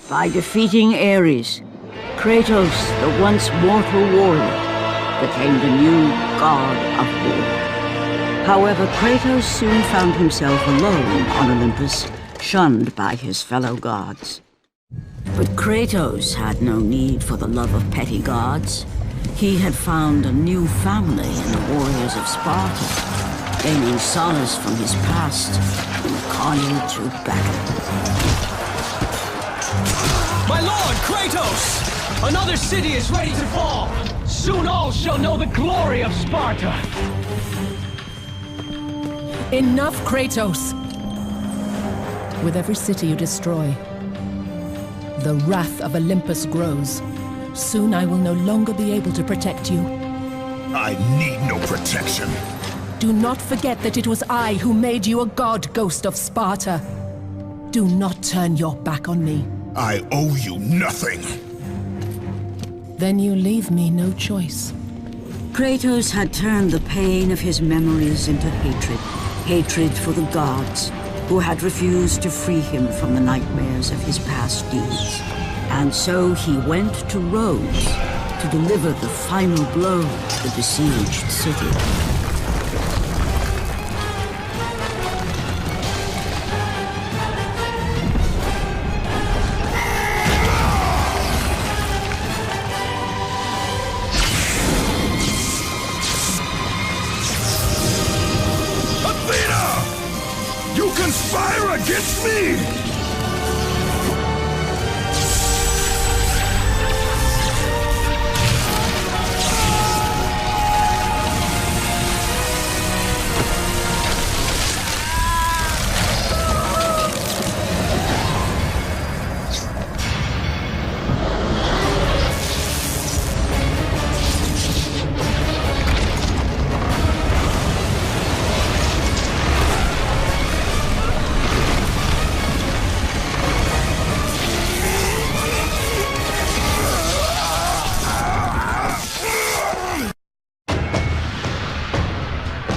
By defeating Ares, Kratos, the once mortal warrior, became the new god of war. However, Kratos soon found himself alone on Olympus, shunned by his fellow gods. But Kratos had no need for the love of petty gods. He had found a new family in the warriors of Sparta, gaining solace from his past in the carnage of battle. My lord, Kratos! Another city is ready to fall! Soon all shall know the glory of Sparta! Enough, Kratos! With every city you destroy, the wrath of Olympus grows. Soon I will no longer be able to protect you. I need no protection. Do not forget that it was I who made you a god, Ghost of Sparta. Do not turn your back on me. I owe you nothing. Then you leave me no choice. Kratos had turned the pain of his memories into hatred. Hatred for the gods, who had refused to free him from the nightmares of his past deeds. And so he went to Rhodes to deliver the final blow to the besieged city. You conspire against me!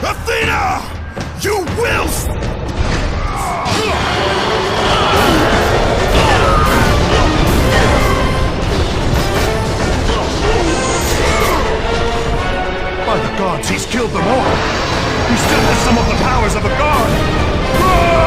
Athena! You will! By the gods, he's killed them all! He still has some of the powers of a god! Run!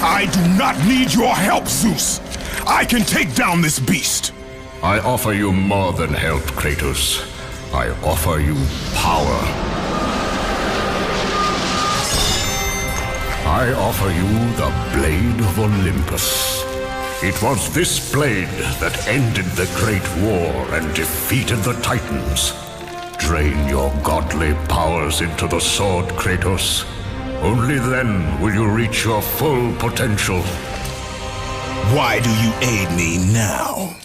I do not need your help, Zeus! I can take down this beast! I offer you more than help, Kratos. I offer you power. I offer you the Blade of Olympus. It was this blade that ended the Great War and defeated the Titans. Drain your godly powers into the sword, Kratos. Only then will you reach your full potential. Why do you aid me now?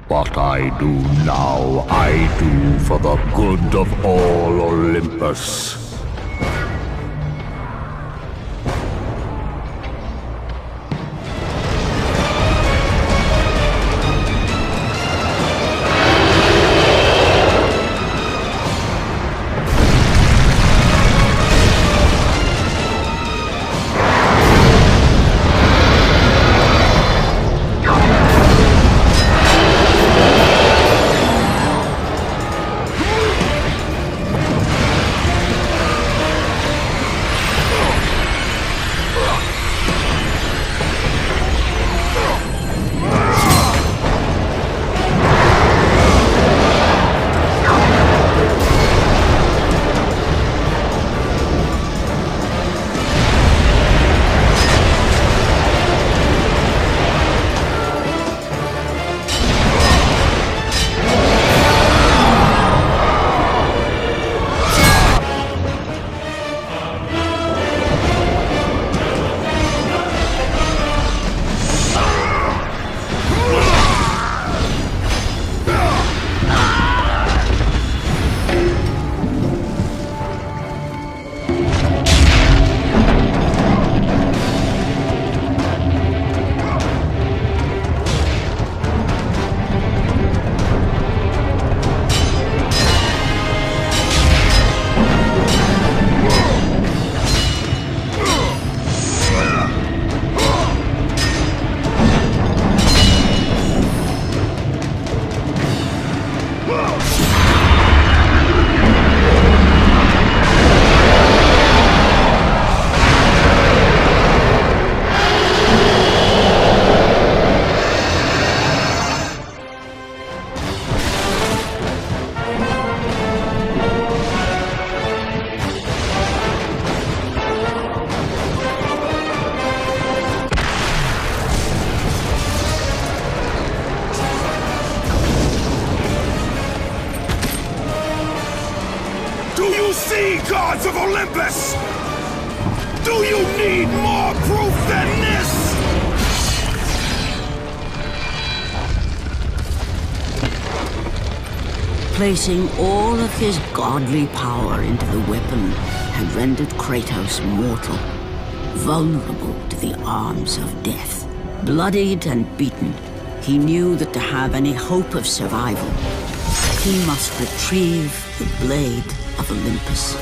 What I do now, I do for the good of all Olympus. Gods of Olympus! Do you need more proof than this? Placing all of his godly power into the weapon had rendered Kratos mortal, vulnerable to the arms of death. Bloodied and beaten, he knew that to have any hope of survival, he must retrieve the Blade of Olympus.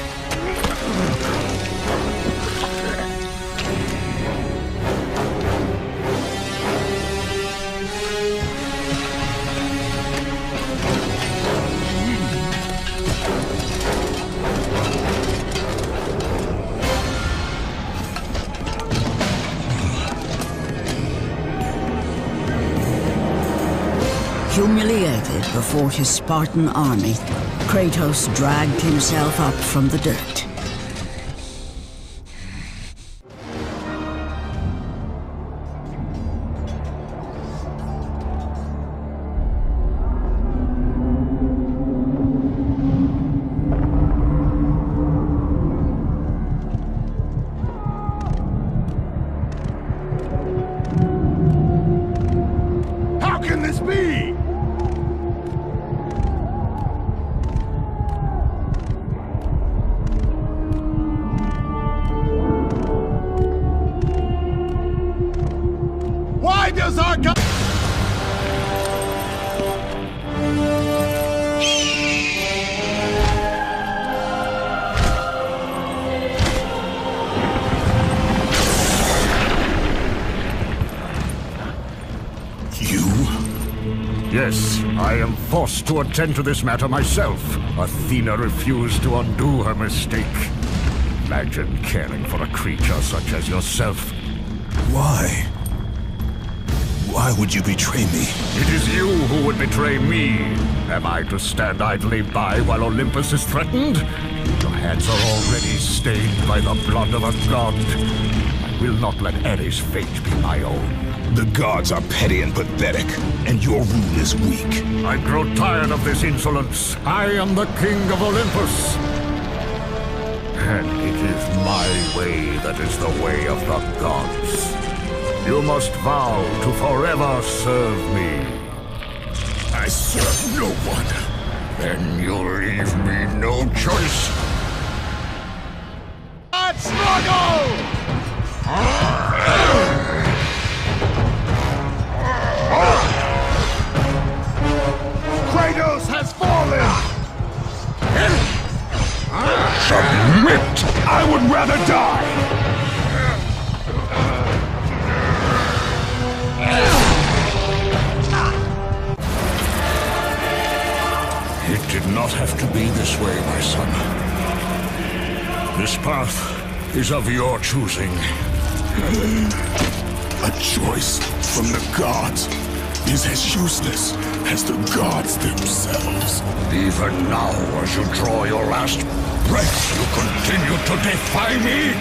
Humiliated before his Spartan army, Kratos dragged himself up from the dirt. How can this be? Why does our God... Yes, I am forced to attend to this matter myself. Athena refused to undo her mistake. Imagine caring for a creature such as yourself. Why? Why would you betray me? It is you who would betray me. Am I to stand idly by while Olympus is threatened? Your hands are already stained by the blood of a god. I will not let Ares' fate be my own. The gods are petty and pathetic, and your rule is weak. I grow tired of this insolence. I am the king of Olympus. And it is my way that is the way of the gods. You must vow to forever serve me. I serve no one. Then you'll leave me no choice. Let's struggle! Kratos has fallen! Submit! I would rather die! It did not have to be this way, my son. This path is of your choosing. A choice from the gods is as useless as the gods themselves. Even now, as you draw your last breath, you continue to defy me?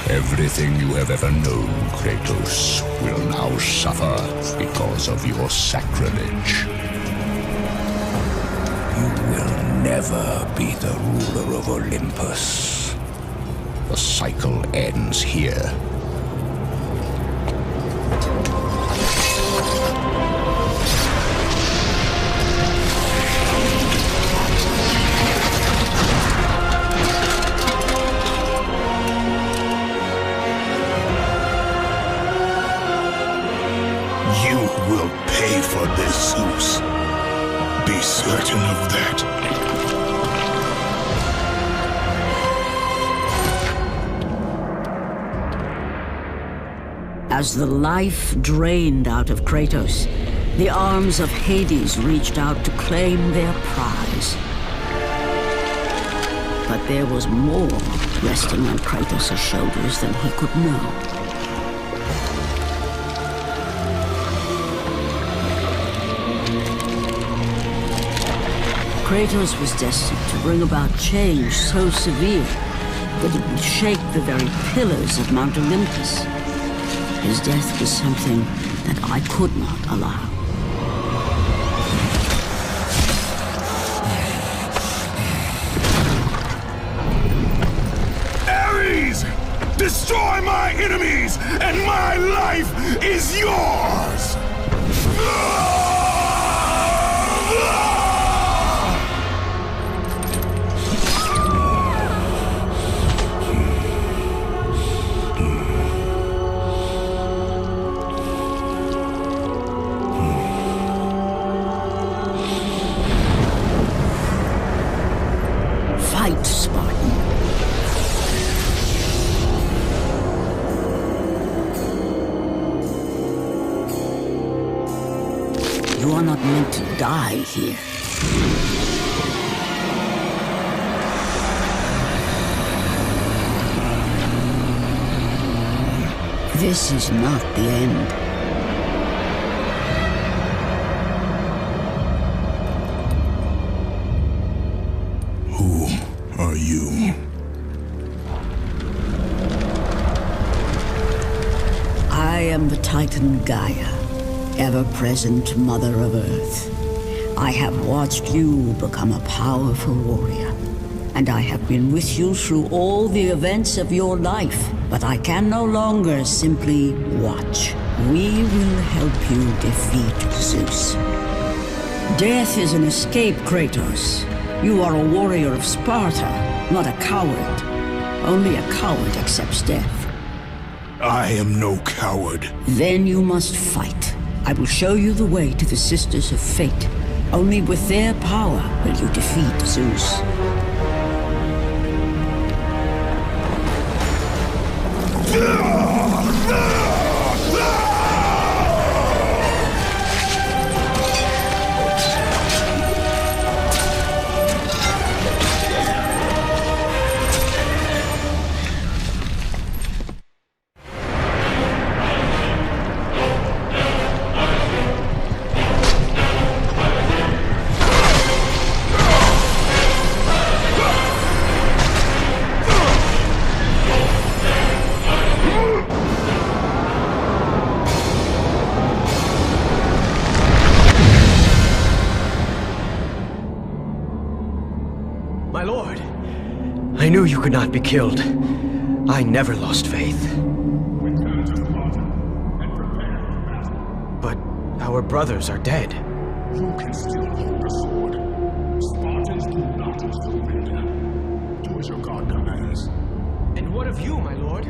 Everything you have ever known, Kratos, will now suffer because of your sacrilege. You will never be the ruler of Olympus. The cycle ends here. You will pay for this, Zeus. Be certain of that. As the life drained out of Kratos, the arms of Hades reached out to claim their prize. But there was more resting on Kratos' shoulders than he could know. Kratos was destined to bring about change so severe that it would shake the very pillars of Mount Olympus. His death was something that I could not allow. Ares! Destroy my enemies, and my life is yours! Fight, Spartan. You are not meant to die here. This is not the end. Who are you? I am the Titan Gaia, ever-present Mother of Earth. I have watched you become a powerful warrior, and I have been with you through all the events of your life, but I can no longer simply watch. We will help you defeat Zeus. Death is an escape, Kratos. You are a warrior of Sparta, not a coward. Only a coward accepts death. I am no coward. Then you must fight. I will show you the way to the Sisters of Fate. Only with their power will you defeat Zeus. knew you could not be killed. I never lost faith. But our brothers are dead. You can still hold the sword. Spartans do not surrender. Do as your god commands. And what of you, my lord?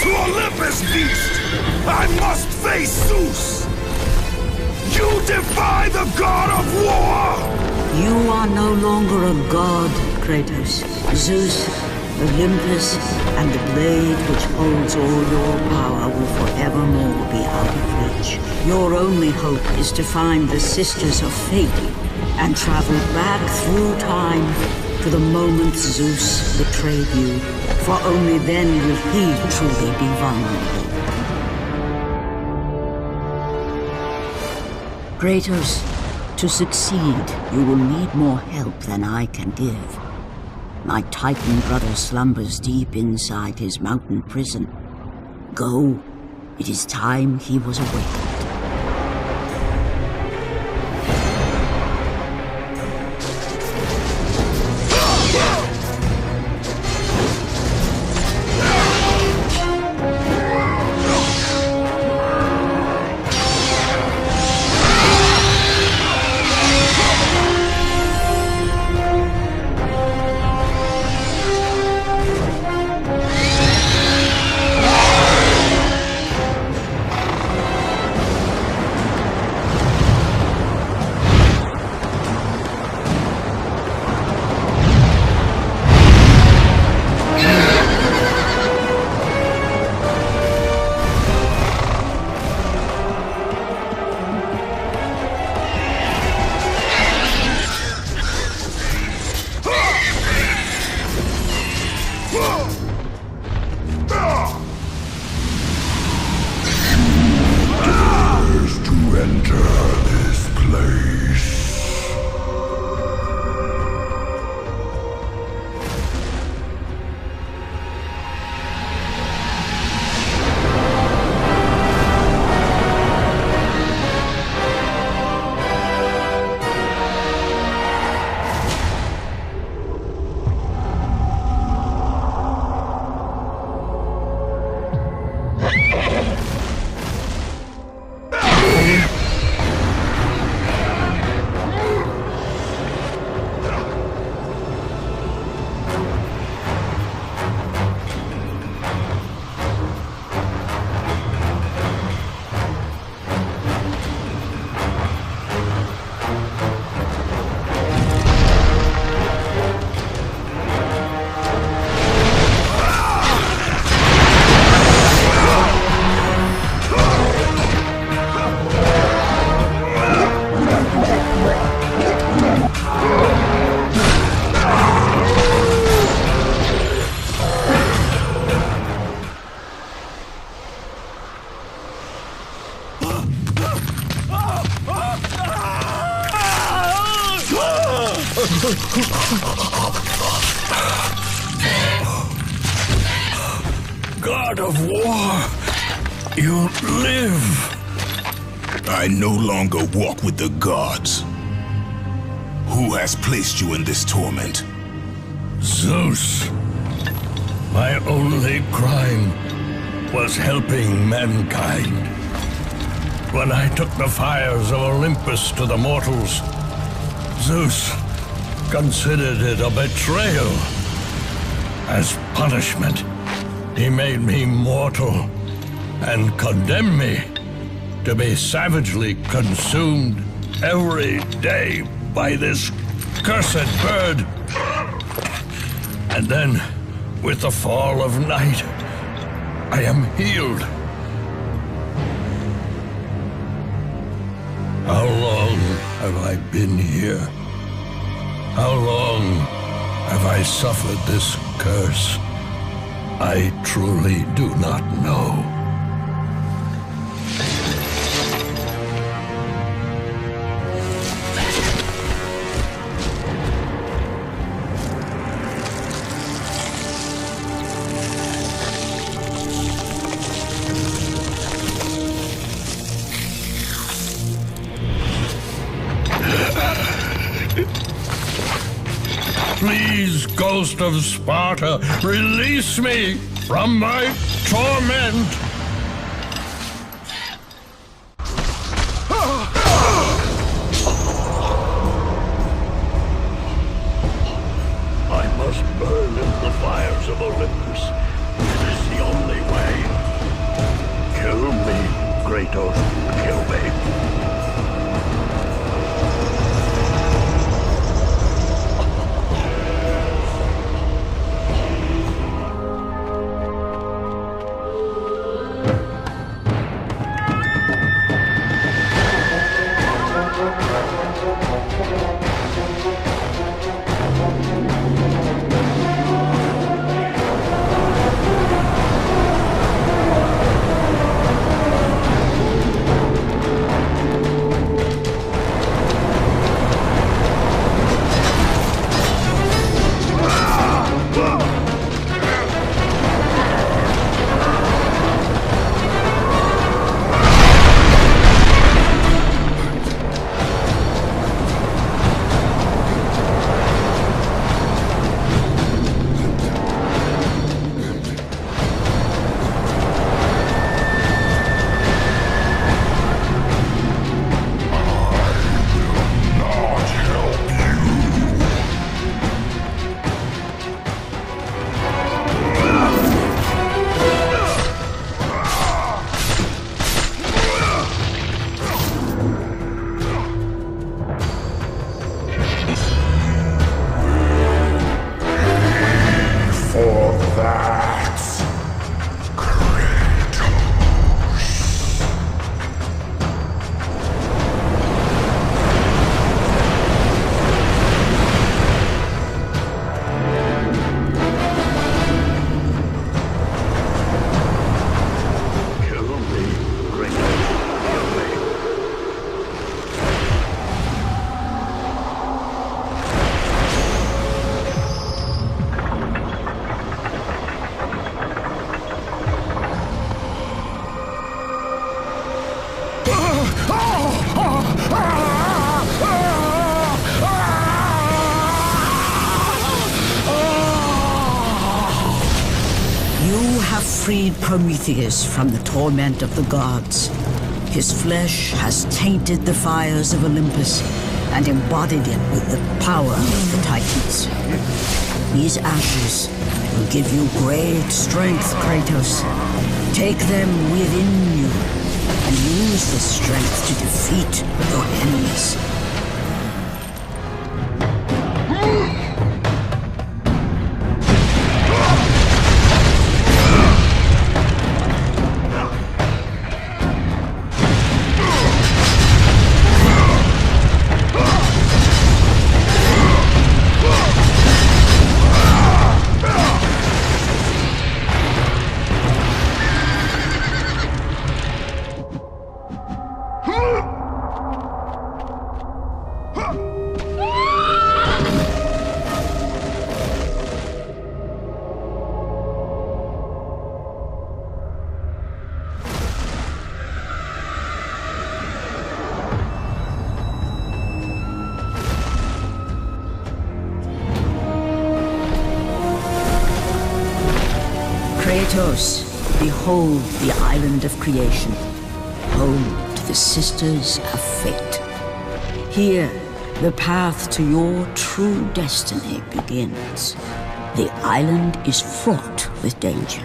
To Olympus, beast! I must face Zeus! You defy the god of war! You are no longer a god, Kratos. Zeus, Olympus, and the blade which holds all your power will forevermore be out of reach. Your only hope is to find the Sisters of Fate and travel back through time to the moment Zeus betrayed you, for only then will he truly be vulnerable. Kratos, to succeed, you will need more help than I can give. My Titan brother slumbers deep inside his mountain prison. Go. It is time he was awakened. God of war, you live. I no longer walk with the gods. Who has placed you in this torment? Zeus. My only crime was helping mankind. When I took the fires of Olympus to the mortals, Zeus considered it a betrayal. As punishment, he made me mortal and condemned me to be savagely consumed every day by this cursed bird. And then, with the fall of night, I am healed. How long have I been here? How long have I suffered this curse? I truly do not know. Please, Ghost of Sparta, release me from my torment! I must burn in the fires of Olympus. It is the only way. Kill me, Kratos. Kill me. Freed Prometheus from the torment of the gods. His flesh has tainted the fires of Olympus and embodied it with the power of the Titans. These ashes will give you great strength, Kratos. Take them within you and use this strength to defeat your enemies. Kratos, behold the island of creation, home to the Sisters of Fate. Here, the path to your true destiny begins. The island is fraught with danger.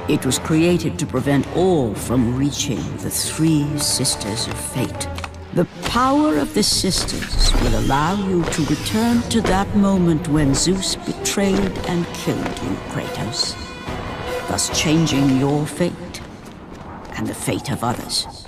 It was created to prevent all from reaching the three Sisters of Fate. The power of the Sisters will allow you to return to that moment when Zeus betrayed and killed you, Kratos, thus changing your fate and the fate of others.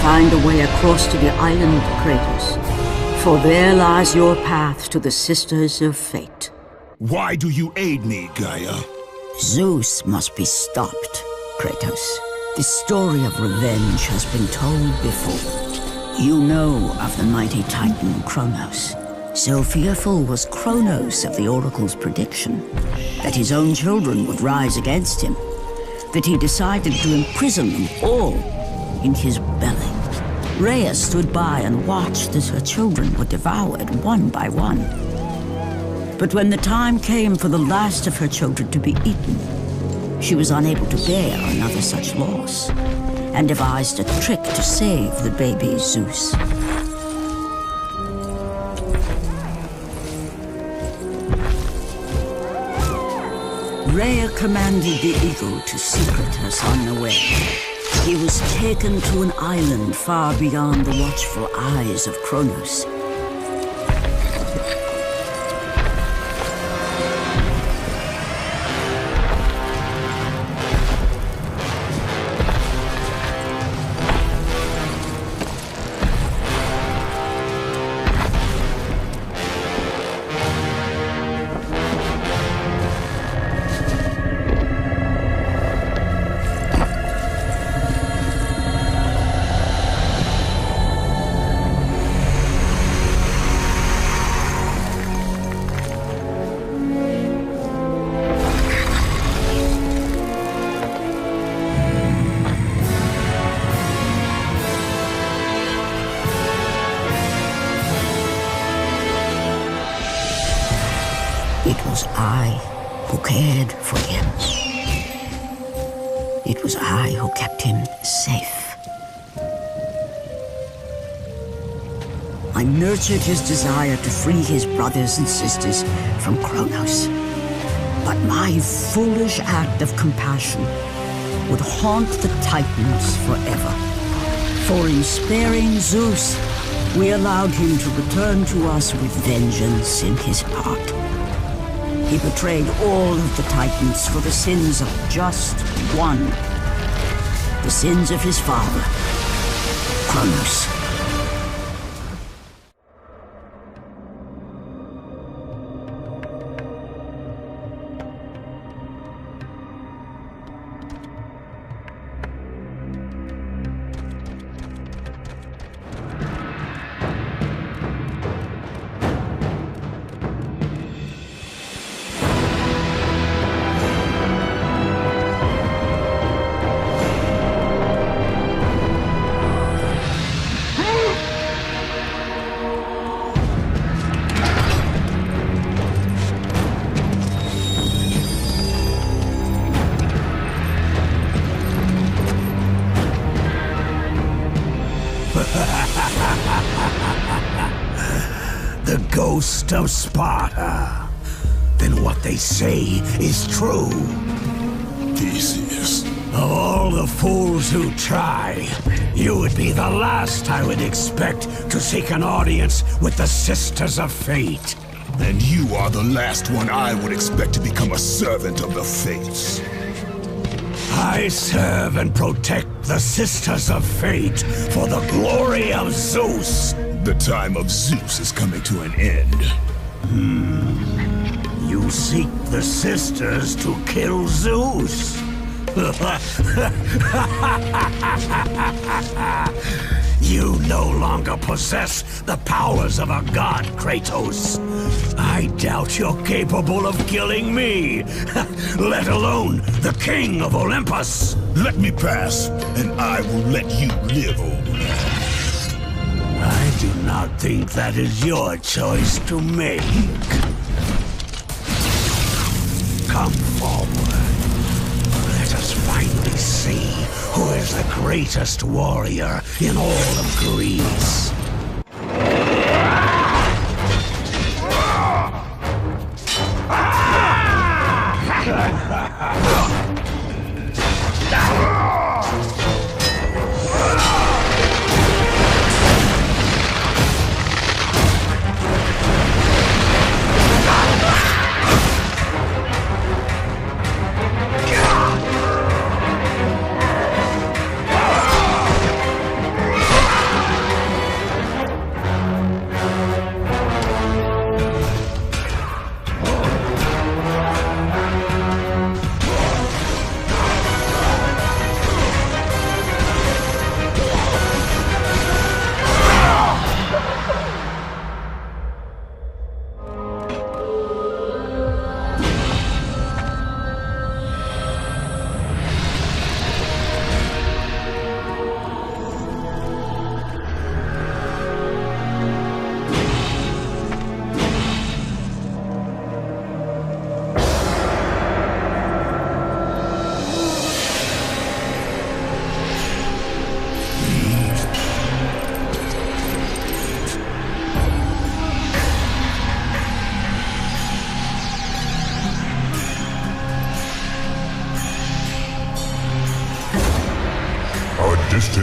find a way across to the island, Kratos. For there lies your path to the Sisters of Fate. Why do you aid me, Gaia? Zeus must be stopped, Kratos. The story of revenge has been told before. You know of the mighty Titan Kronos. So fearful was Kronos of the Oracle's prediction that his own children would rise against him, that he decided to imprison them all in his belly. Rhea stood by and watched as her children were devoured one by one. But when the time came for the last of her children to be eaten, she was unable to bear another such loss, and devised a trick to save the baby Zeus. Rhea commanded the eagle to secret her son away. He was taken to an island far beyond the watchful eyes of Kronos. It was I who cared for him. It was I who kept him safe. I nurtured his desire to free his brothers and sisters from Kronos. But my foolish act of compassion would haunt the Titans forever. For in sparing Zeus, we allowed him to return to us with vengeance in his heart. He betrayed all of the Titans for the sins of just one. The sins of his father, Kronos. The ghost of Sparta. Then what they say is true. Theseus. Of all the fools who try, you would be the last I would expect to seek an audience with the Sisters of Fate. And you are the last one I would expect to become a servant of the Fates. I serve and protect the Sisters of Fate for the glory of Zeus. The time of Zeus is coming to an end. You seek the Sisters to kill Zeus. You no longer possess the powers of a god, Kratos. I doubt you're capable of killing me, let alone the king of Olympus. Let me pass, and I will let you live over. I do not think that is your choice to make. Come forward. Let us finally see who is the greatest warrior in all of Greece.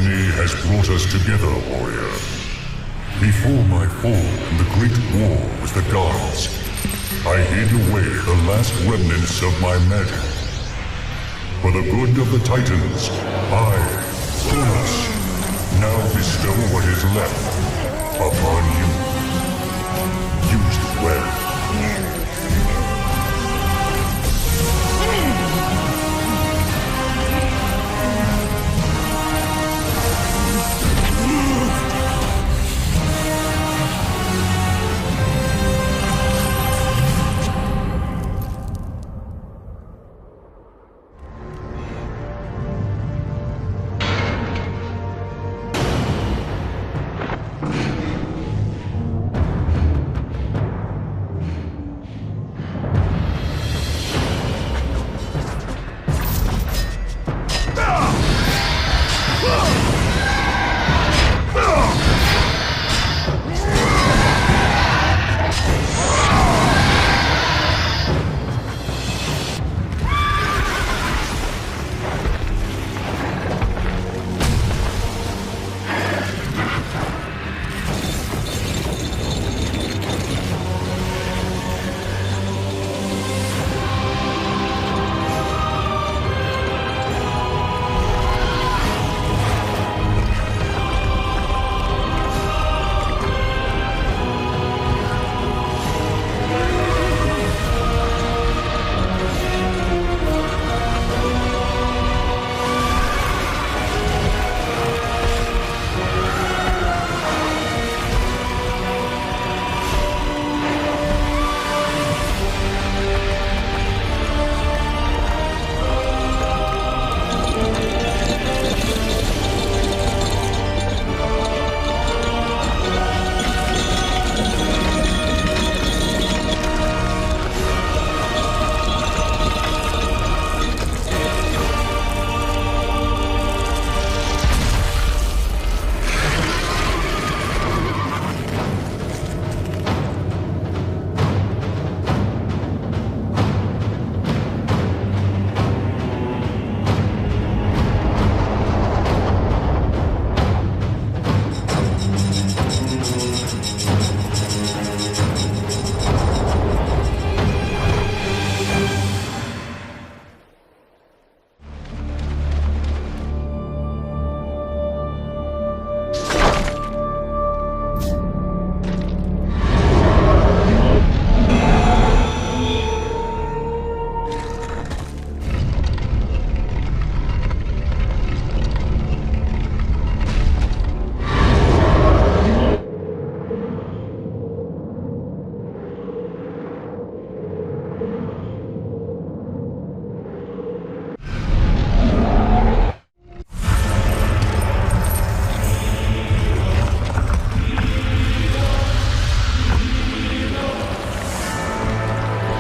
destiny has brought us together, warrior. Before my fall in the Great War with the gods, I hid away the last remnants of my magic. For the good of the Titans, I, Kronos, now bestow what is left upon you. Use it well.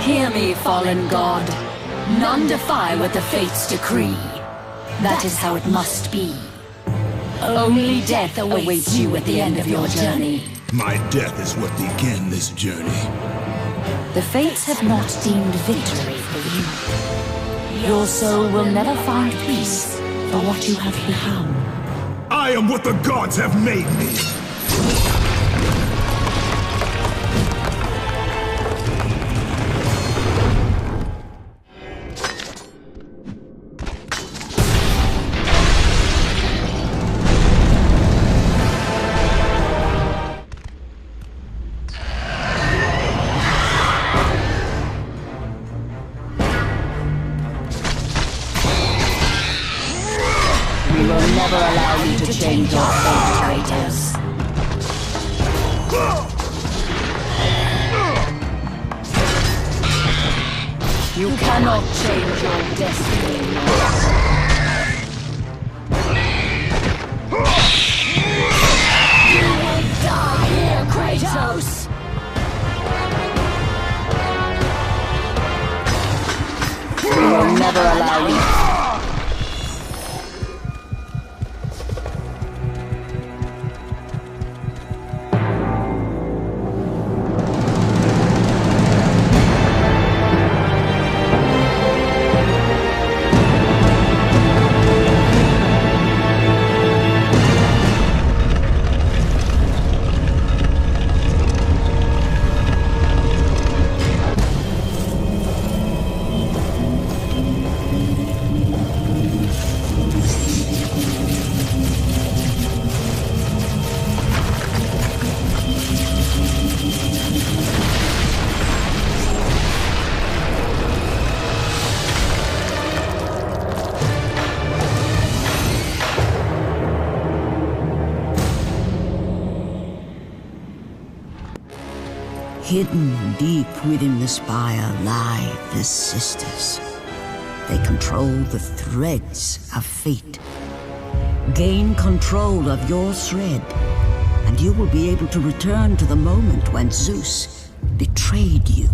Hear me, fallen god. None defy what the fates decree. That is how it must be. Only death awaits you at the end of your journey. My death is what began this journey. The fates have not deemed victory for you. Your soul will never find peace for what you have become. I am what the gods have made me! We will never allow you to change your fate, traitors. You cannot change your destiny. You will die here, Kratos! We will never allow you. Hidden deep within the spire lie the Sisters. They control the threads of fate. Gain control of your thread, and you will be able to return to the moment when Zeus betrayed you.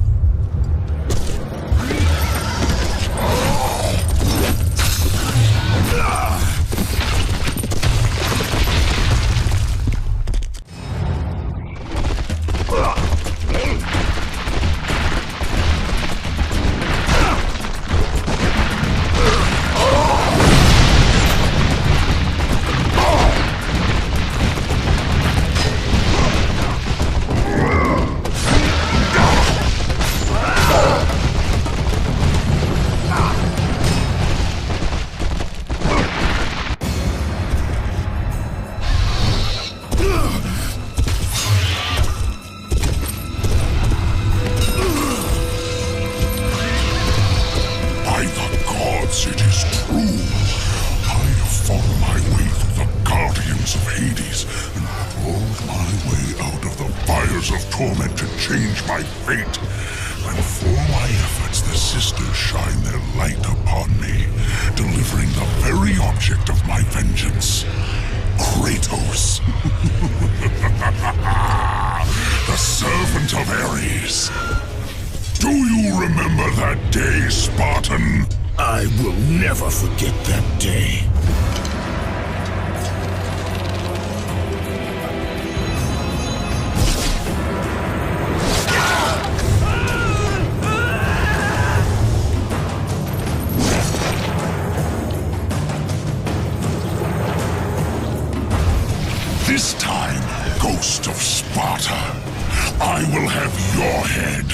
This time, Ghost of Sparta, I will have your head.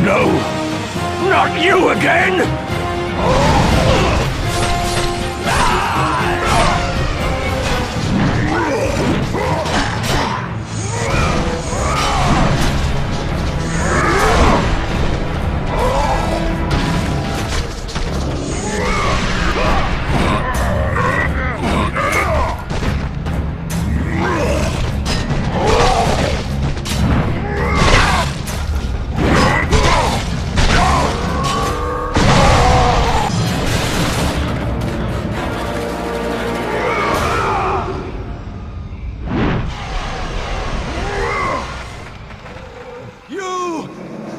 No! Not you again!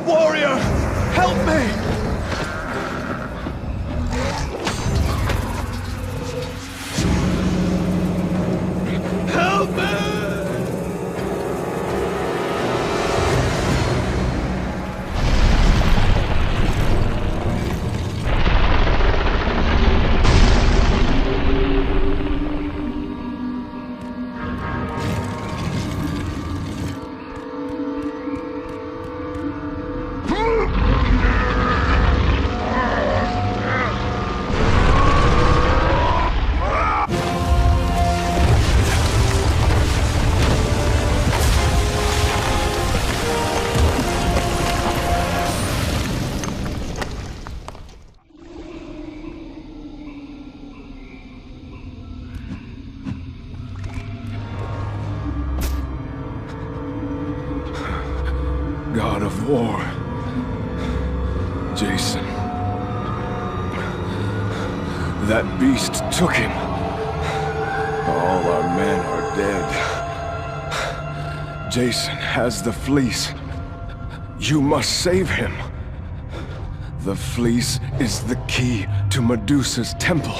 Warrior, help me! Help me! God of War, Jason. That beast took him. All our men are dead. Jason has the fleece. You must save him. The fleece is the key to Medusa's temple.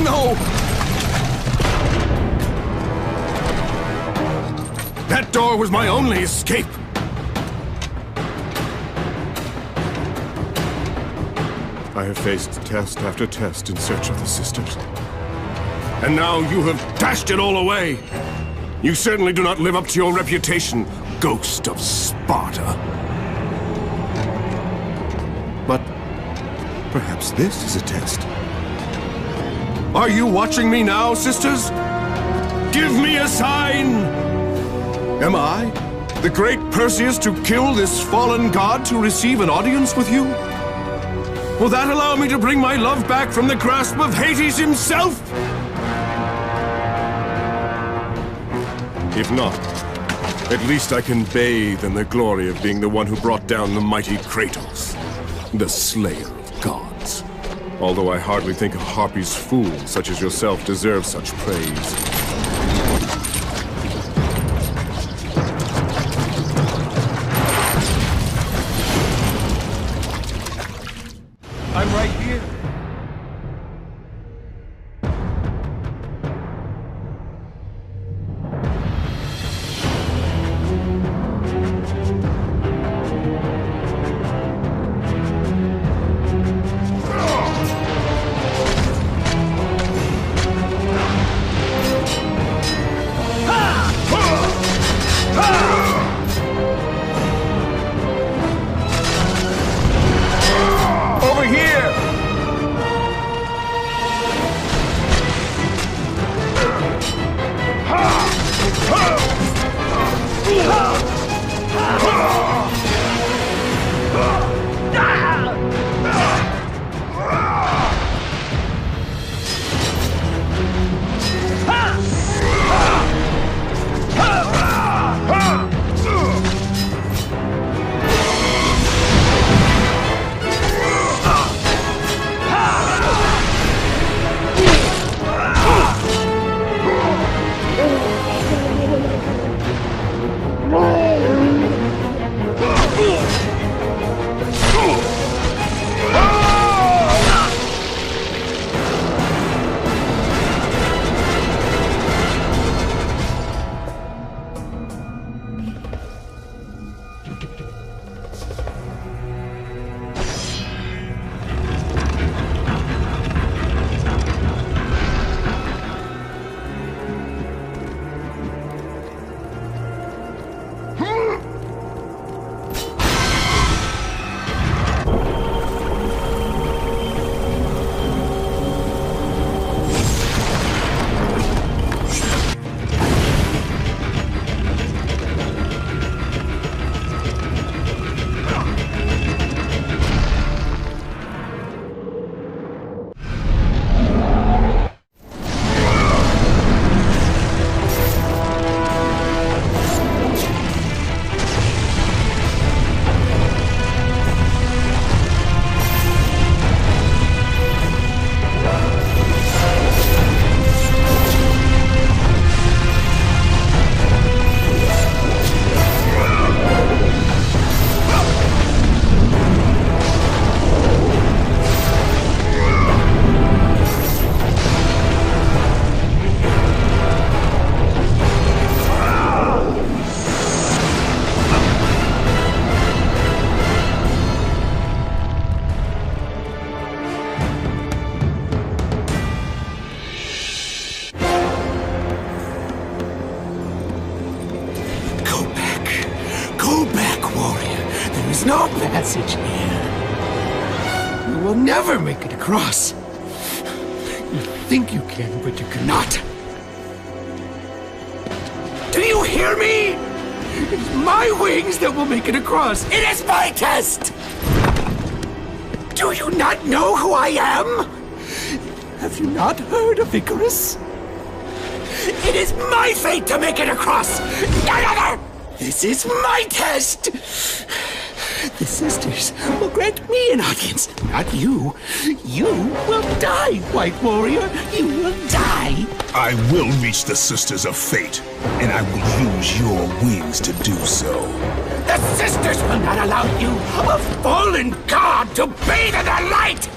no! That door was my only escape! I have faced test after test in search of the sisters. And now you have dashed it all away! You certainly do not live up to your reputation, Ghost of Sparta. But perhaps this is a test. Are you watching me now, sisters? Give me a sign! Am I, the great Perseus, to kill this fallen god to receive an audience with you? Will that allow me to bring my love back from the grasp of Hades himself? If not, at least I can bathe in the glory of being the one who brought down the mighty Kratos, the slayer of gods. Although I hardly think a Harpy's fool such as yourself deserves such praise. I'm right here. Over here! no passage here. You will never make it across. You think you can, but you cannot. Do you hear me? It's my wings that will make it across. It is my test! Do you not know who I am? Have you not heard of Icarus? It is my fate to make it across! None other! This is my test! The sisters will grant me an audience, not you. You will die, White Warrior. You will die. I will reach the Sisters of Fate, and I will use your wings to do so. The sisters will not allow you, a fallen god, to bathe in their light!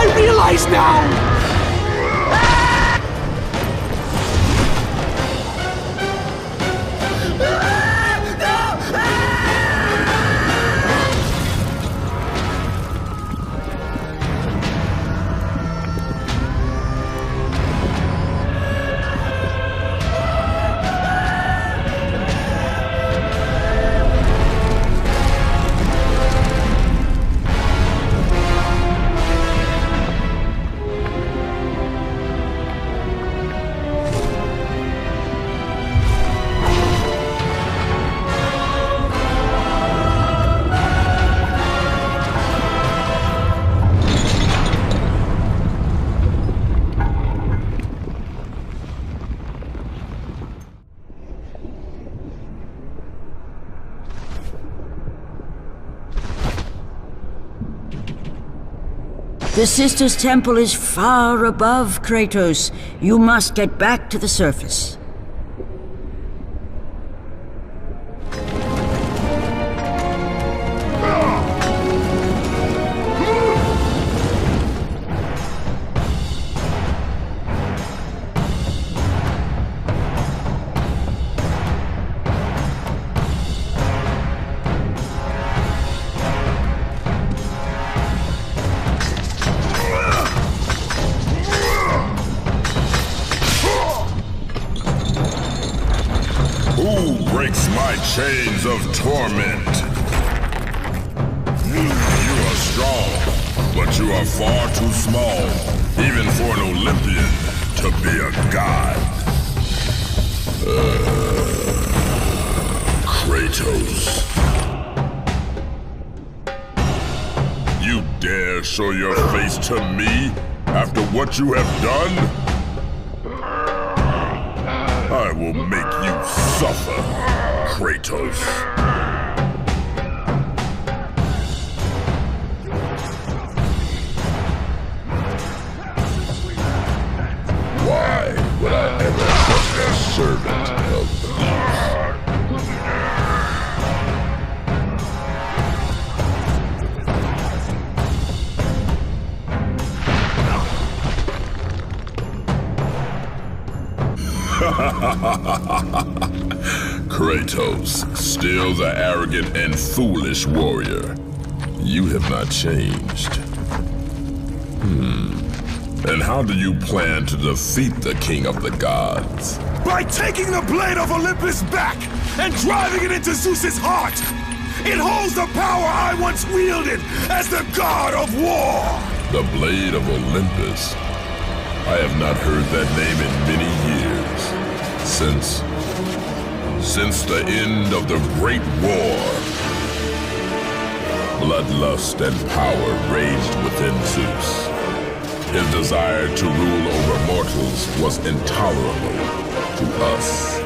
I realize now! The Sisters' Temple is far above, Kratos. You must get back to the surface. Chains of torment. You are strong, but you are far too small, even for an Olympian to be a god. Kratos. You dare show your face to me after what you have done? I will make you suffer. Kratos. Why would I ever trust a servant of Kratos, still the arrogant and foolish warrior. You have not changed. And how do you plan to defeat the King of the Gods? By taking the Blade of Olympus back and driving it into Zeus's heart! It holds the power I once wielded as the God of War! The Blade of Olympus? I have not heard that name in many years. Since the end of the Great War. Bloodlust and power raged within Zeus. His desire to rule over mortals was intolerable to us.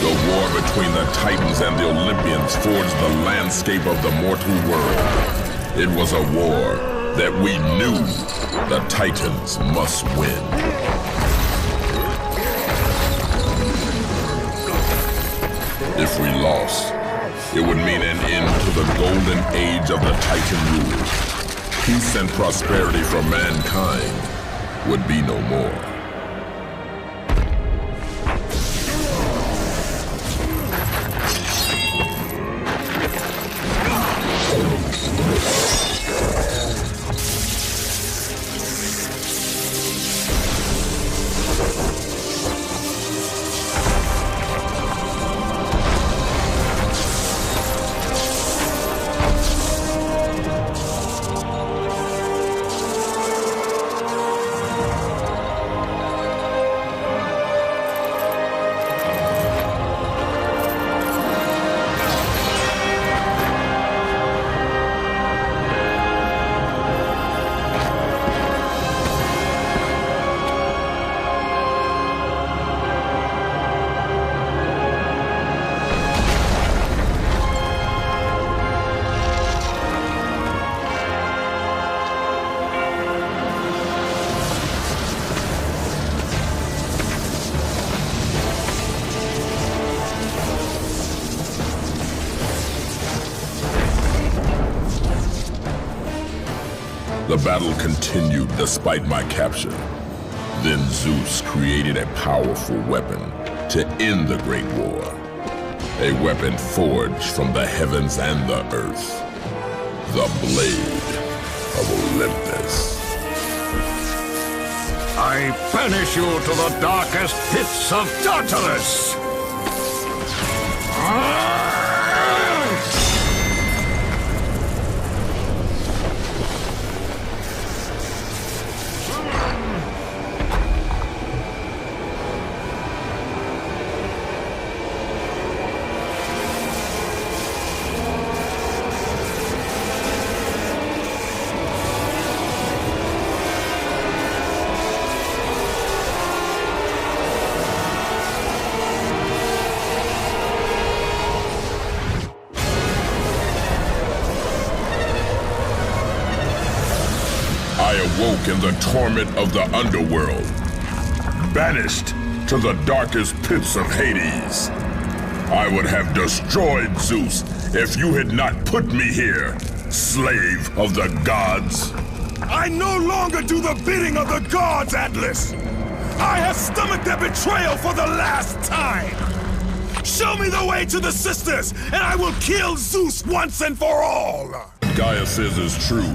The war between the Titans and the Olympians forged the landscape of the mortal world. It was a war that we knew the Titans must win. If we lost, it would mean an end to the golden age of the Titan rule. Peace and prosperity for mankind would be no more. The battle continued despite my capture. Then Zeus created a powerful weapon to end the Great War. A weapon forged from the heavens and the earth. The Blade of Olympus. I banish you to the darkest pits of Tartarus! Awoke in the torment of the underworld, banished to the darkest pits of Hades. I would have destroyed Zeus if you had not put me here, slave of the gods. I no longer do the bidding of the gods, Atlas! I have stomached their betrayal for the last time! Show me the way to the sisters, and I will kill Zeus once and for all! Gaia says is true.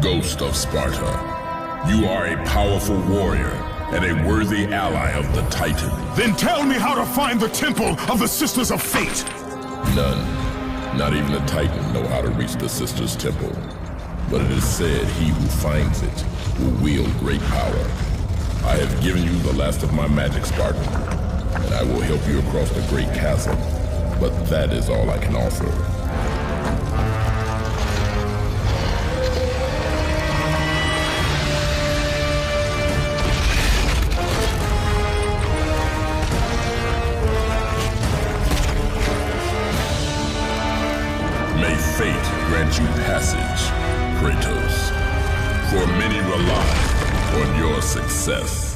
Ghost of Sparta, you are a powerful warrior and a worthy ally of the Titan. Then tell me how to find the Temple of the Sisters of Fate! None, not even a Titan, know how to reach the Sisters' Temple. But it is said he who finds it will wield great power. I have given you the last of my magic, Spartan, and I will help you across the great chasm, but that is all I can offer. Fate grant you passage, Kratos, for many rely on your success.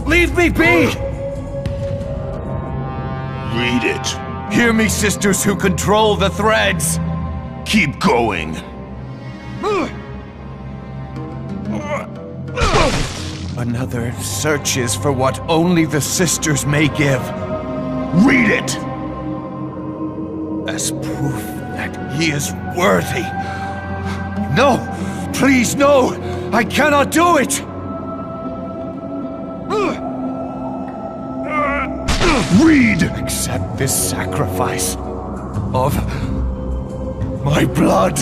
Leave me be! Read it. Hear me, sisters who control the threads! Keep going. Another searches for what only the sisters may give. Read it! As proof that he is worthy. No! Please, no! I cannot do it! Read! Accept this sacrifice of my blood.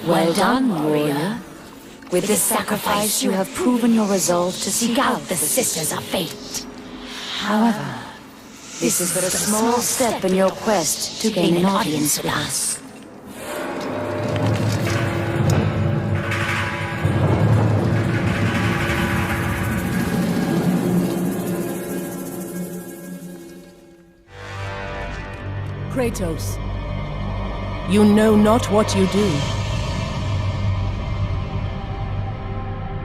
Well done, warrior. With this sacrifice, you have proven your resolve to seek out the Sisters of Fate. However, this is but a small step in your quest to gain an audience with us. Kratos, you know not what you do.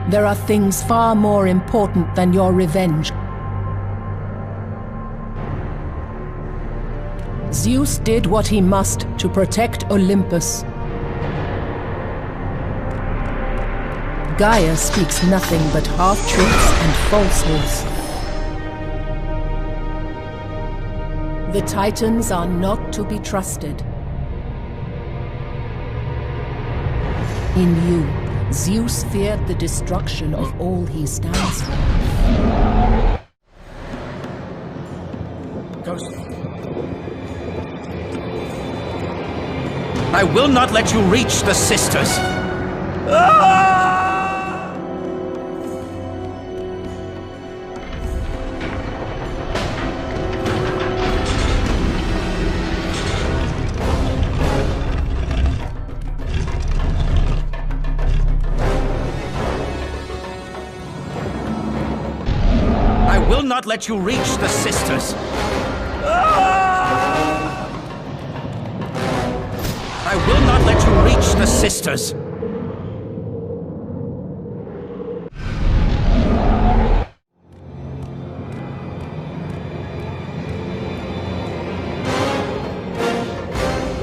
There are things far more important than your revenge. Zeus did what he must to protect Olympus. Gaia speaks nothing but half-truths and falsehoods. The Titans are not to be trusted. In you, Zeus feared the destruction of all he stands for. I will not let you reach the sisters! I will not let you reach the sisters! I will not let you reach the sisters!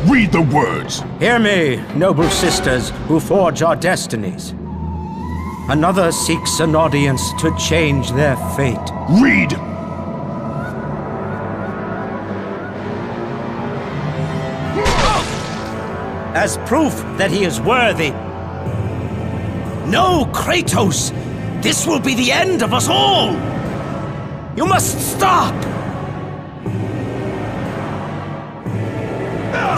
Read the words! Hear me, noble sisters who forge our destinies. Another seeks an audience to change their fate. Read! As proof that he is worthy. No, Kratos! This will be the end of us all! You must stop!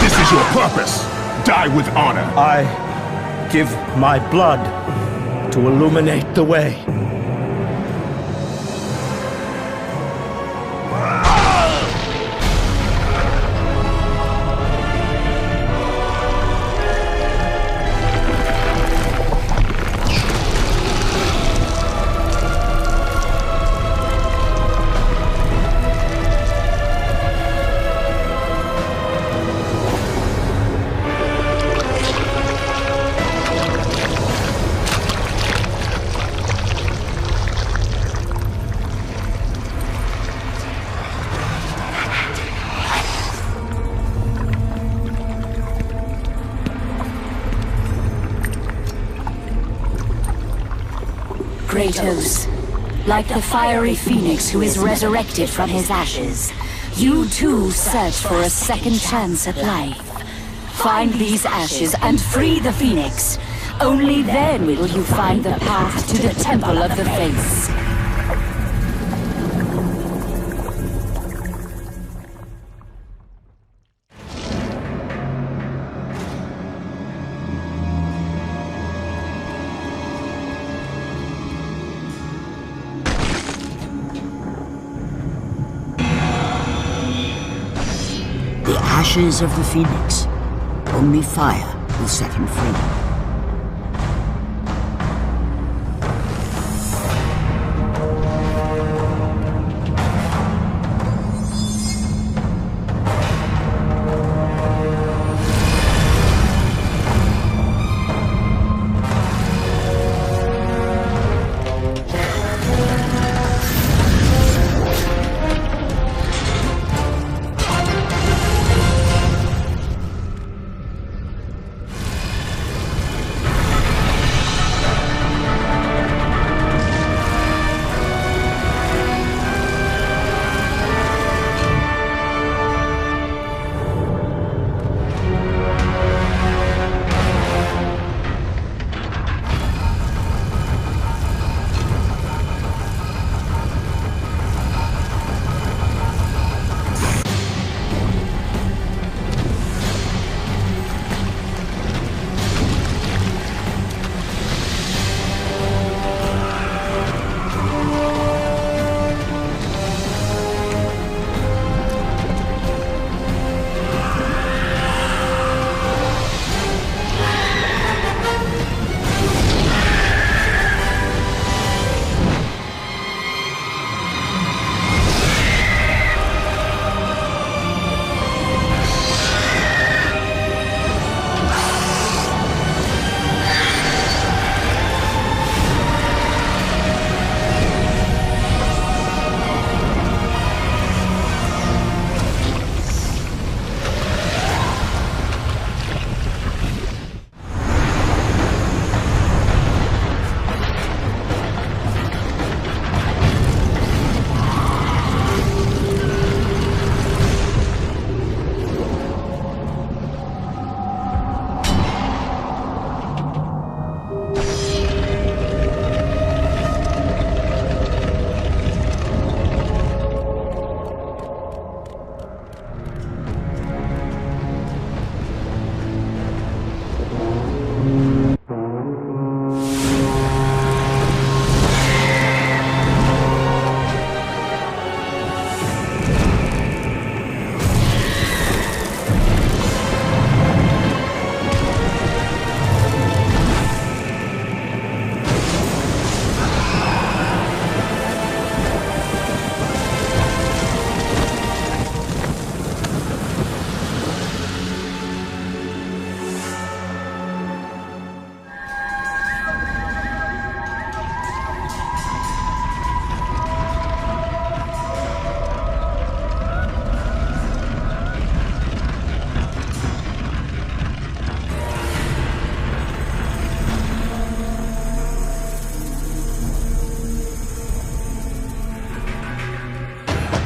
This is your purpose! Die with honor! I give my blood to illuminate the way. Kratos, like the fiery phoenix who is resurrected from his ashes, you too search for a second chance at life. Find these ashes and free the phoenix. Only then will you find the path to the Temple of the Fates. The ashes of the Phoenix. Only fire will set him free.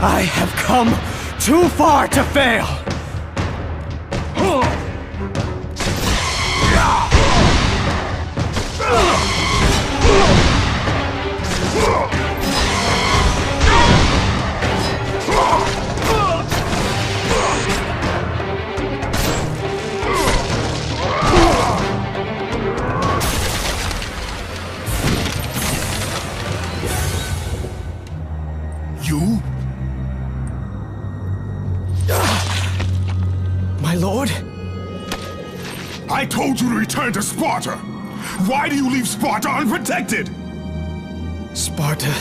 I have come too far to fail! You? My lord? I told you to return to Sparta! Why do you leave Sparta unprotected? Sparta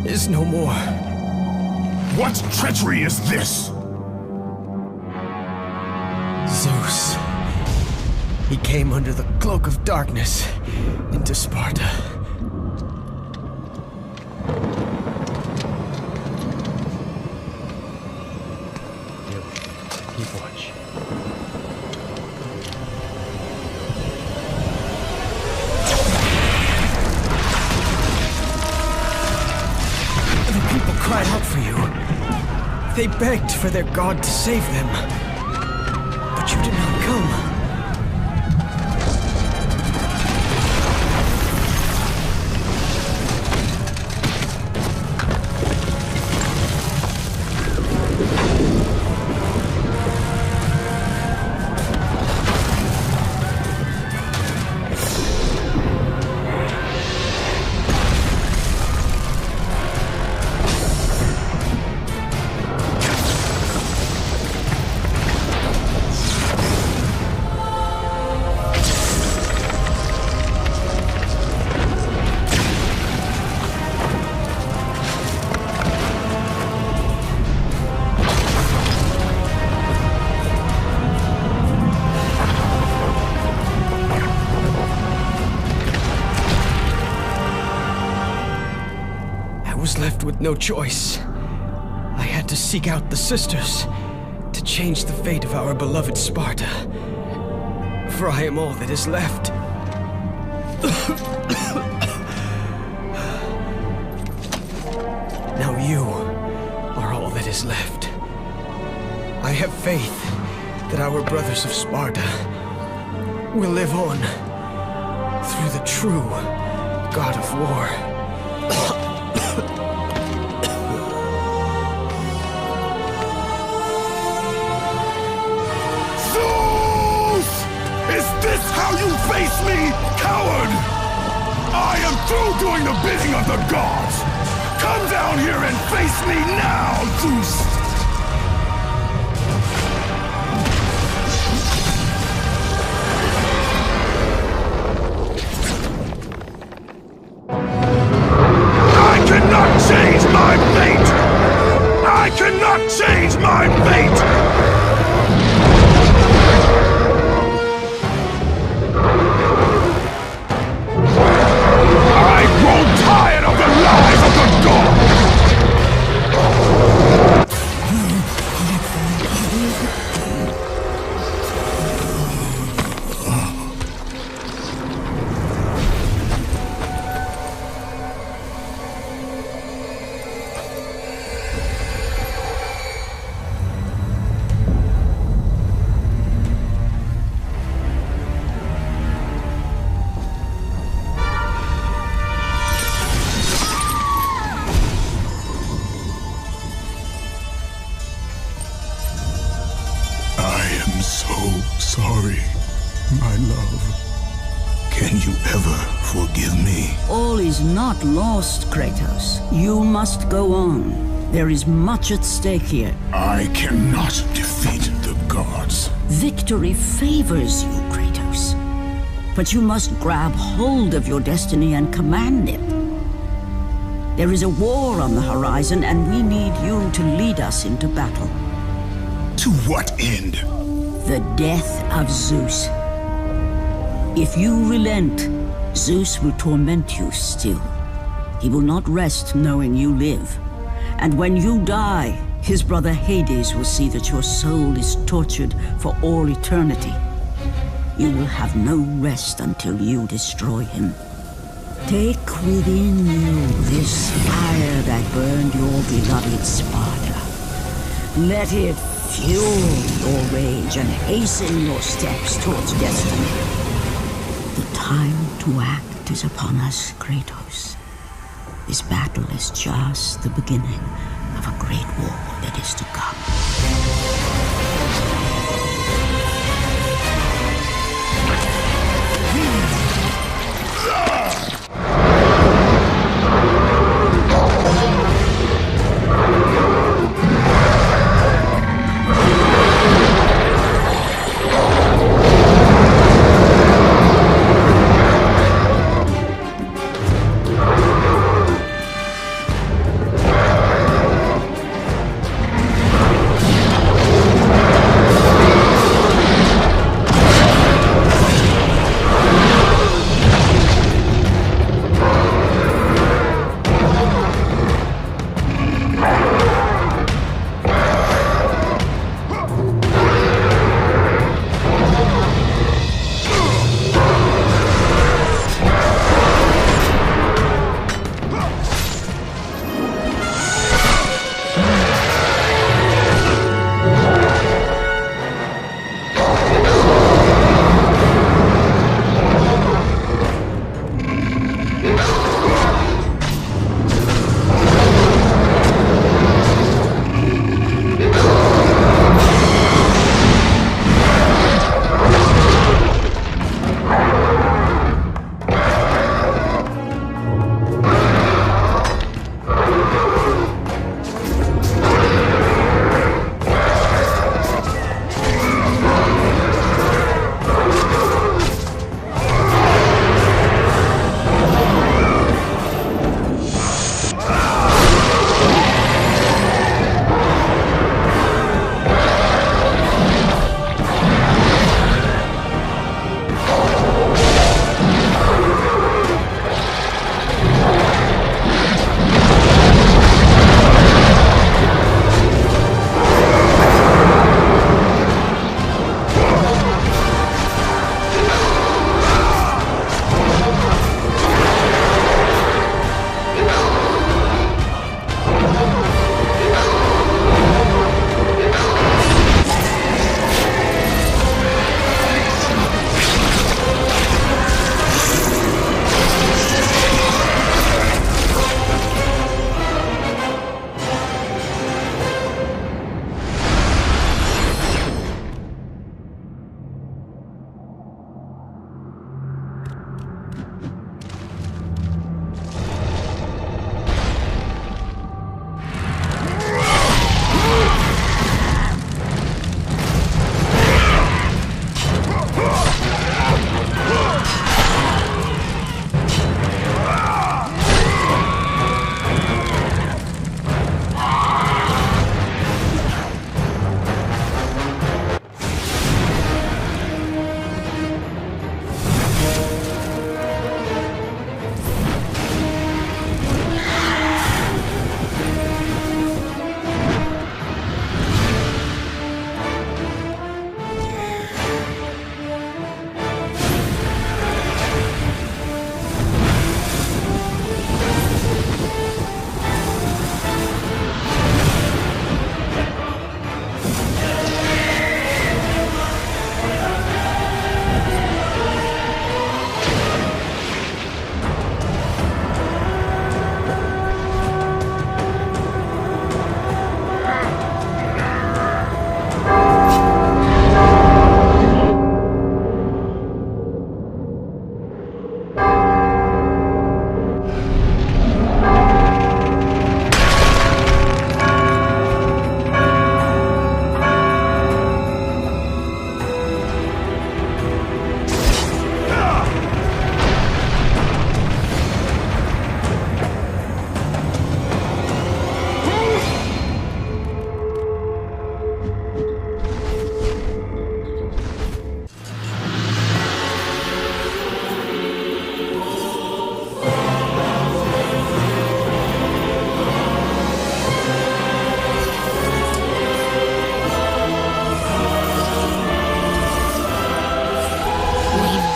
is no more. What treachery is this? Zeus. He came under the cloak of darkness into Sparta. Keep watch. The people cried out for you. They begged for their god to save them. But you did not come. Left with no choice. I had to seek out the sisters to change the fate of our beloved Sparta. For I am all that is left. Now you are all that is left. I have faith that our brothers of Sparta will live on through the true God of War. How you face me, coward! I am through doing the bidding of the gods! Come down here and face me now, Zeus! I cannot change my fate! I cannot change my fate! Sorry, my love. Can you ever forgive me? All is not lost, Kratos. You must go on. There is much at stake here. I cannot defeat the gods. Victory favors you, Kratos. But you must grab hold of your destiny and command it. There is a war on the horizon, and we need you to lead us into battle. To what end? The death of Zeus. If you relent, Zeus will torment you still. He will not rest knowing you live. And when you die, his brother Hades will see that your soul is tortured for all eternity. You will have no rest until you destroy him. Take within you this fire that burned your beloved Sparta. Let it fuel your rage and hasten your steps towards destiny. The time to act is upon us, Kratos. This battle is just the beginning of a great war that is to come.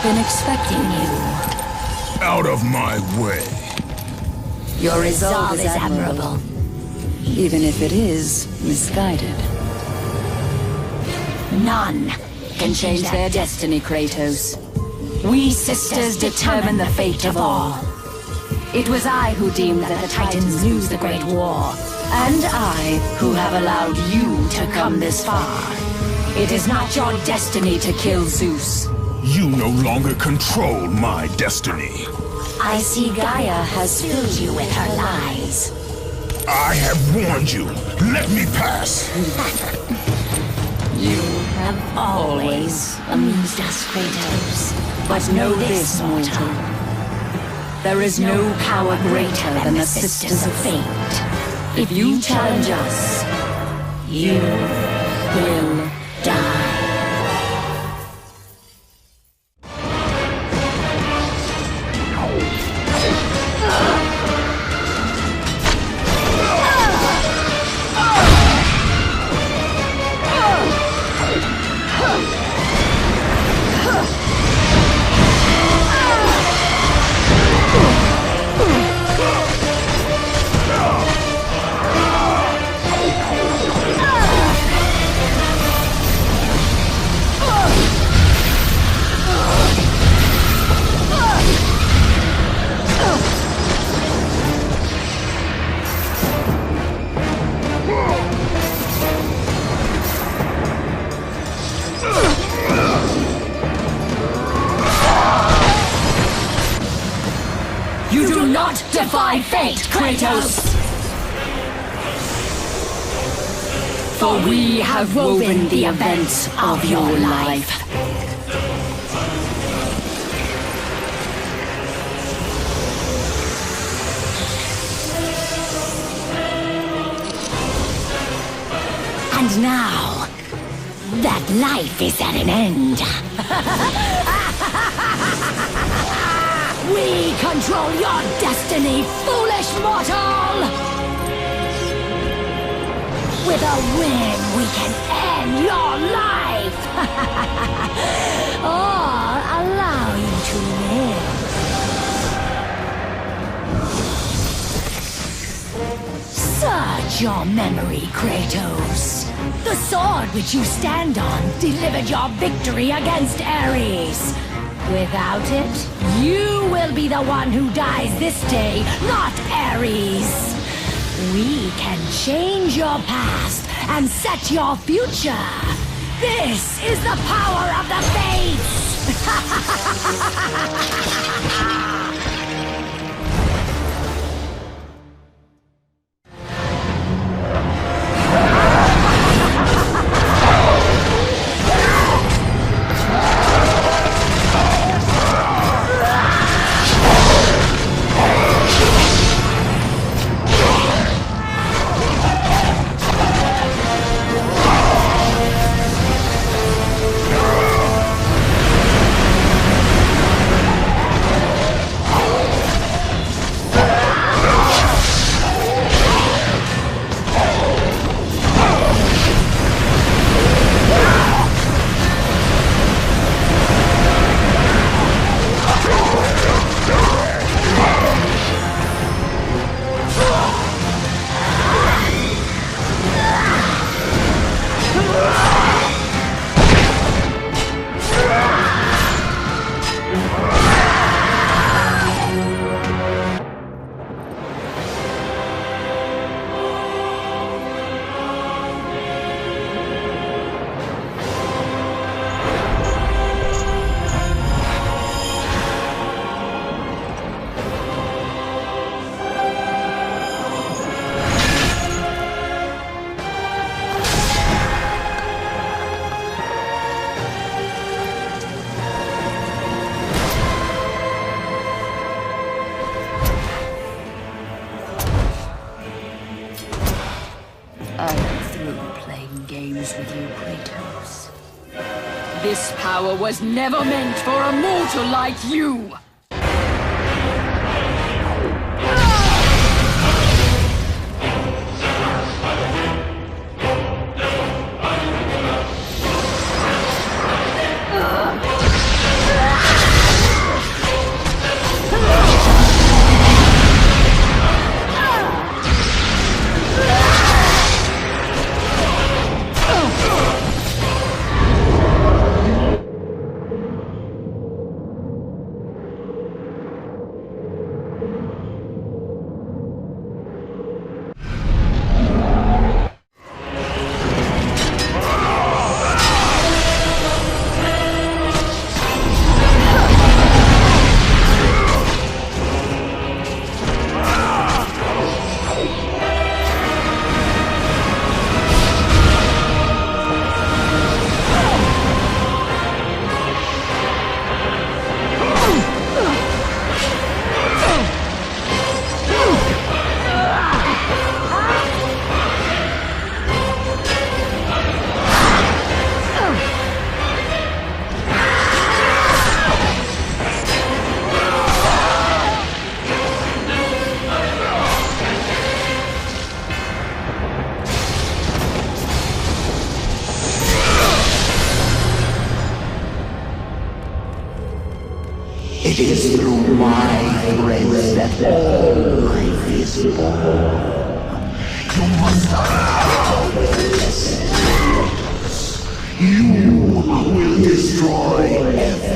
been expecting you. Out of my way. Your resolve is admirable. even if it is misguided. None can change their destiny, Kratos. We sisters determine the fate of all. It was I who deemed that the Titans lose the Great War, and I who have allowed you to come this far. It is not your destiny to kill Zeus. You no longer control my destiny. I see Gaia has filled you with her lies. I have warned you. Let me pass. You have always amused us, Kratos. But know this, mortal. There is no power greater than the Sisters of Fate. If you challenge us, you will die. You do not defy fate, Kratos! For we have woven the events of your life. And now, that life is at an end. We control your destiny, foolish mortal! With a win, we can end your life! Or allow you to live. Search your memory, Kratos. The sword which you stand on delivered your victory against Ares. Without it, you will be the one who dies this day, not Ares. We can change your past and set your future. This is the power of the Fates! With you, Kratos. This power was never meant for a mortal like you! It is through my threads that all life is born. You must allow this. You will destroy everything.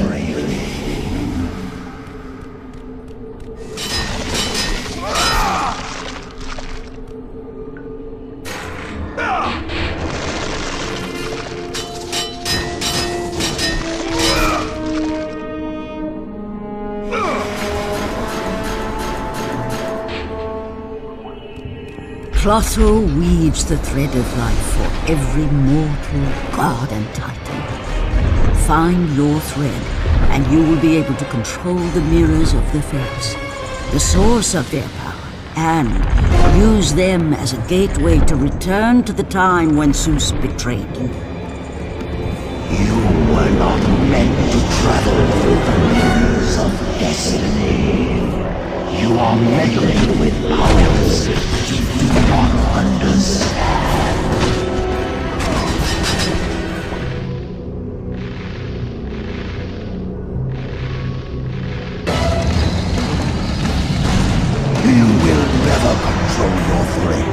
Clotho weaves the thread of life for every mortal, god and titan. Find your thread, and you will be able to control the mirrors of the Fates, the source of their power, and use them as a gateway to return to the time when Zeus betrayed you. You were not meant to travel through the mirrors of destiny. You are meddling with powers you do not understand. You will never control your threat,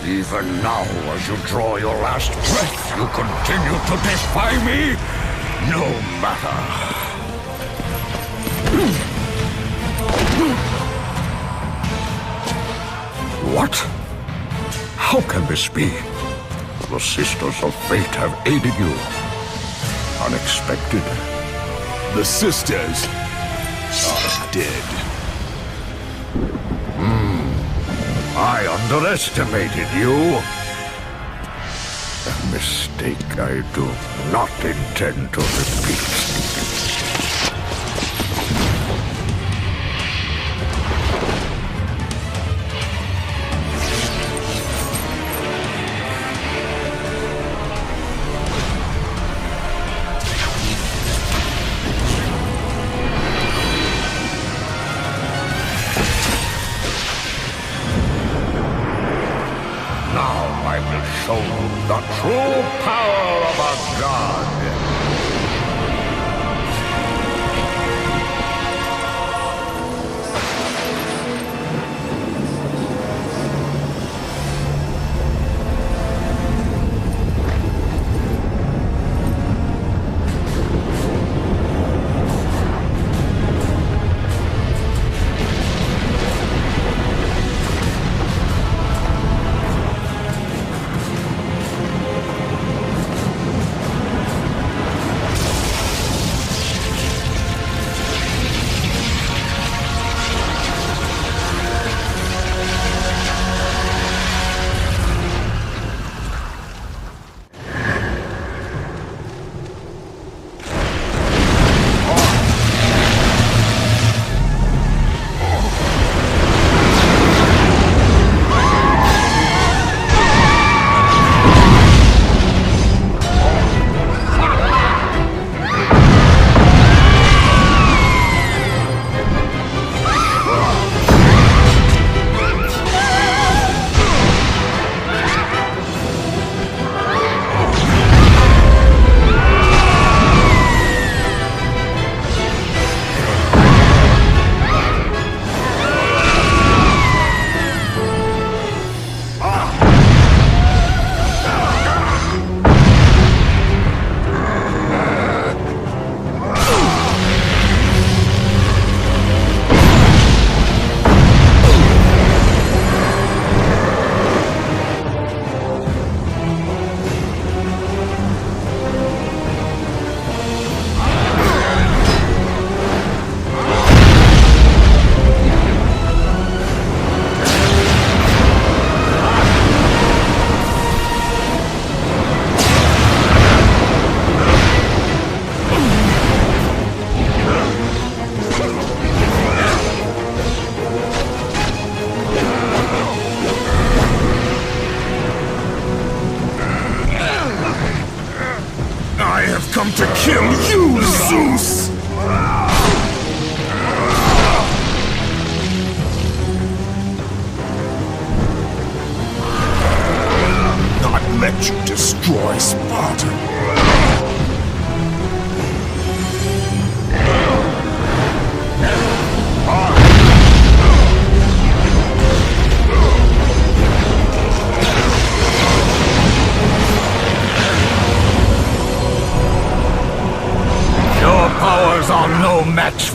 Even now, as you draw your last breath, you continue to defy me? No matter. What? How can this be? The Sisters of Fate have aided you. Unexpected. The Sisters are dead. I underestimated you. A mistake I do not intend to repeat. Show the true power of a god.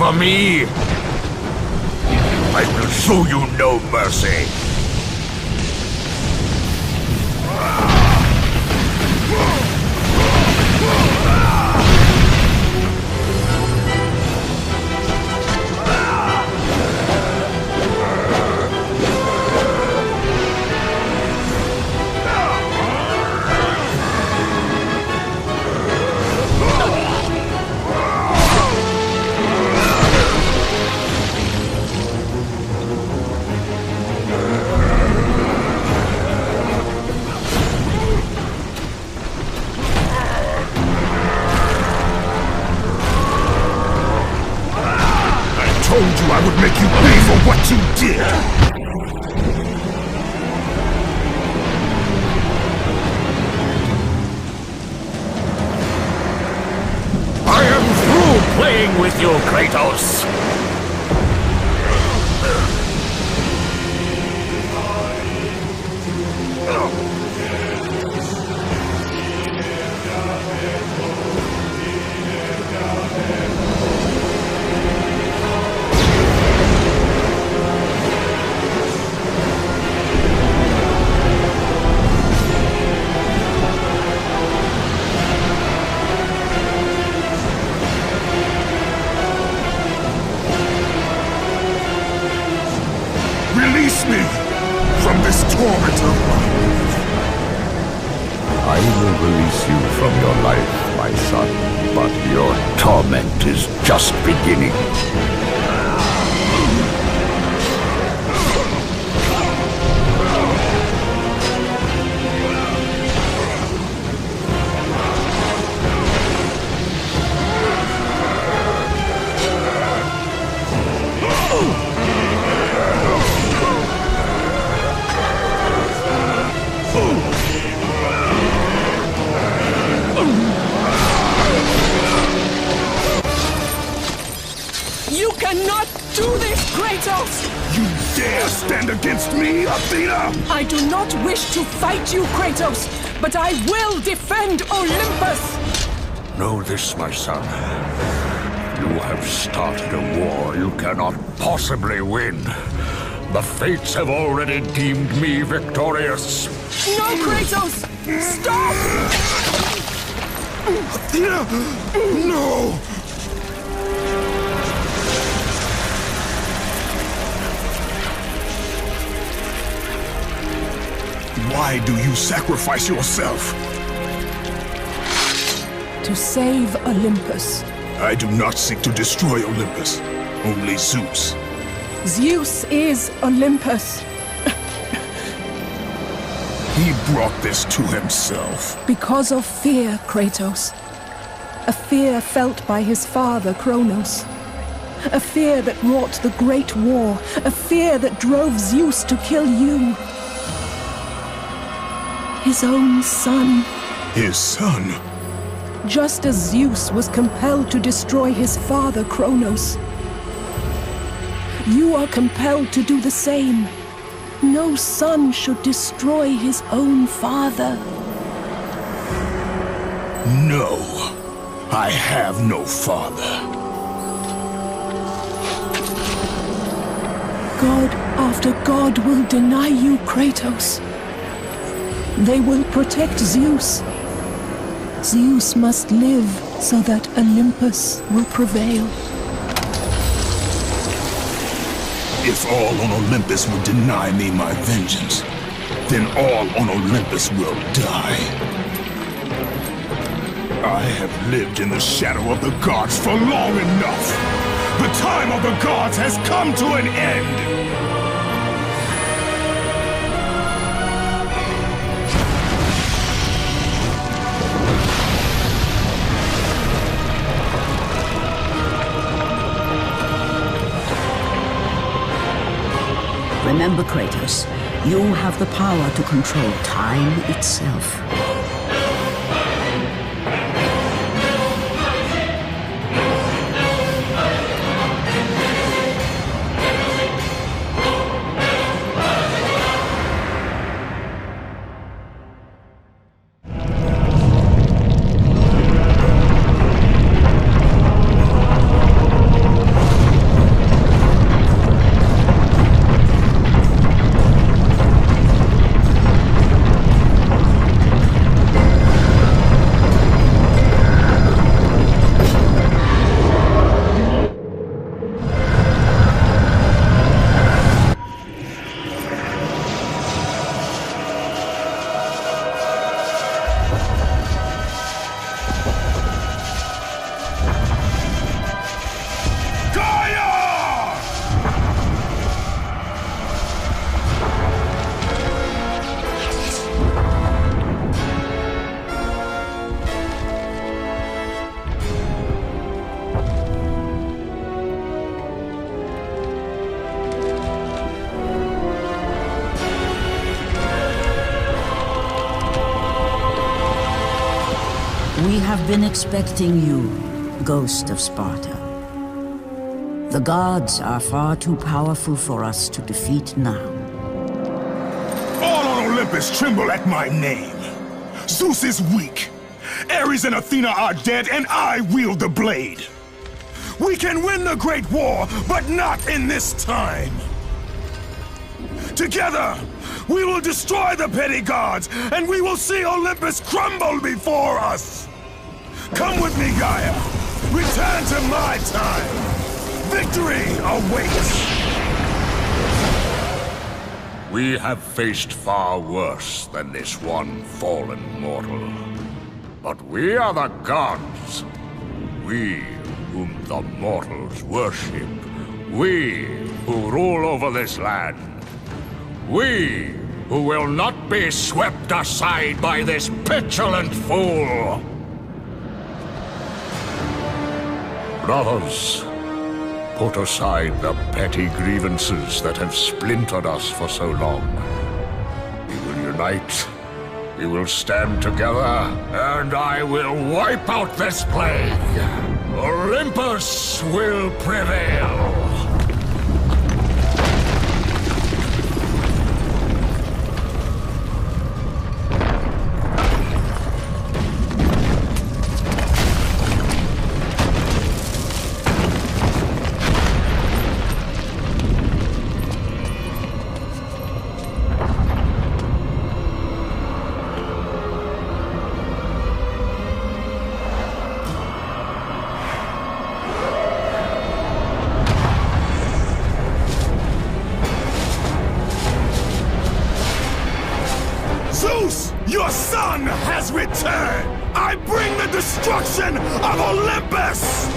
for me? I will show you no mercy. I told you I would make you pay for what you did! I am through playing with you, Kratos! Release me from this torment of mine. I will release you from your life, my son, but your torment is just beginning. You cannot do this, Kratos! You dare stand against me, Athena? I do not wish to fight you, Kratos, but I will defend Olympus! Know this, my son. You have started a war you cannot possibly win. The fates have already deemed me victorious. No, Kratos! Stop! Athena! No! Why do you sacrifice yourself? To save Olympus. I do not seek to destroy Olympus, only Zeus. Zeus is Olympus. He brought this to himself. Because of fear, Kratos. A fear felt by his father, Kronos. A fear that wrought the Great War. A fear that drove Zeus to kill you. His own son. His son? Just as Zeus was compelled to destroy his father, Kronos. You are compelled to do the same. No son should destroy his own father. No, I have no father. God after God will deny you, Kratos. They will protect Zeus. Zeus must live so that Olympus will prevail. If all on Olympus will deny me my vengeance, then all on Olympus will die. I have lived in the shadow of the gods for long enough. The time of the gods has come to an end. Remember, Kratos, you have the power to control time itself. have been expecting you, Ghost of Sparta. The gods are far too powerful for us to defeat now. All on Olympus tremble at my name. Zeus is weak. Ares and Athena are dead, and I wield the blade. We can win the Great War, but not in this time. Together, we will destroy the petty gods, and we will see Olympus crumble before us. Come with me, Gaia. Return to my time. Victory awaits. We have faced far worse than this one fallen mortal. But we are the gods. We whom the mortals worship. We who rule over this land. We who will not be swept aside by this petulant fool. Brothers, put aside the petty grievances that have splintered us for so long. We will unite. We will stand together, and I will wipe out this plague. Olympus will prevail. Zeus, your son has returned! I bring the destruction of Olympus!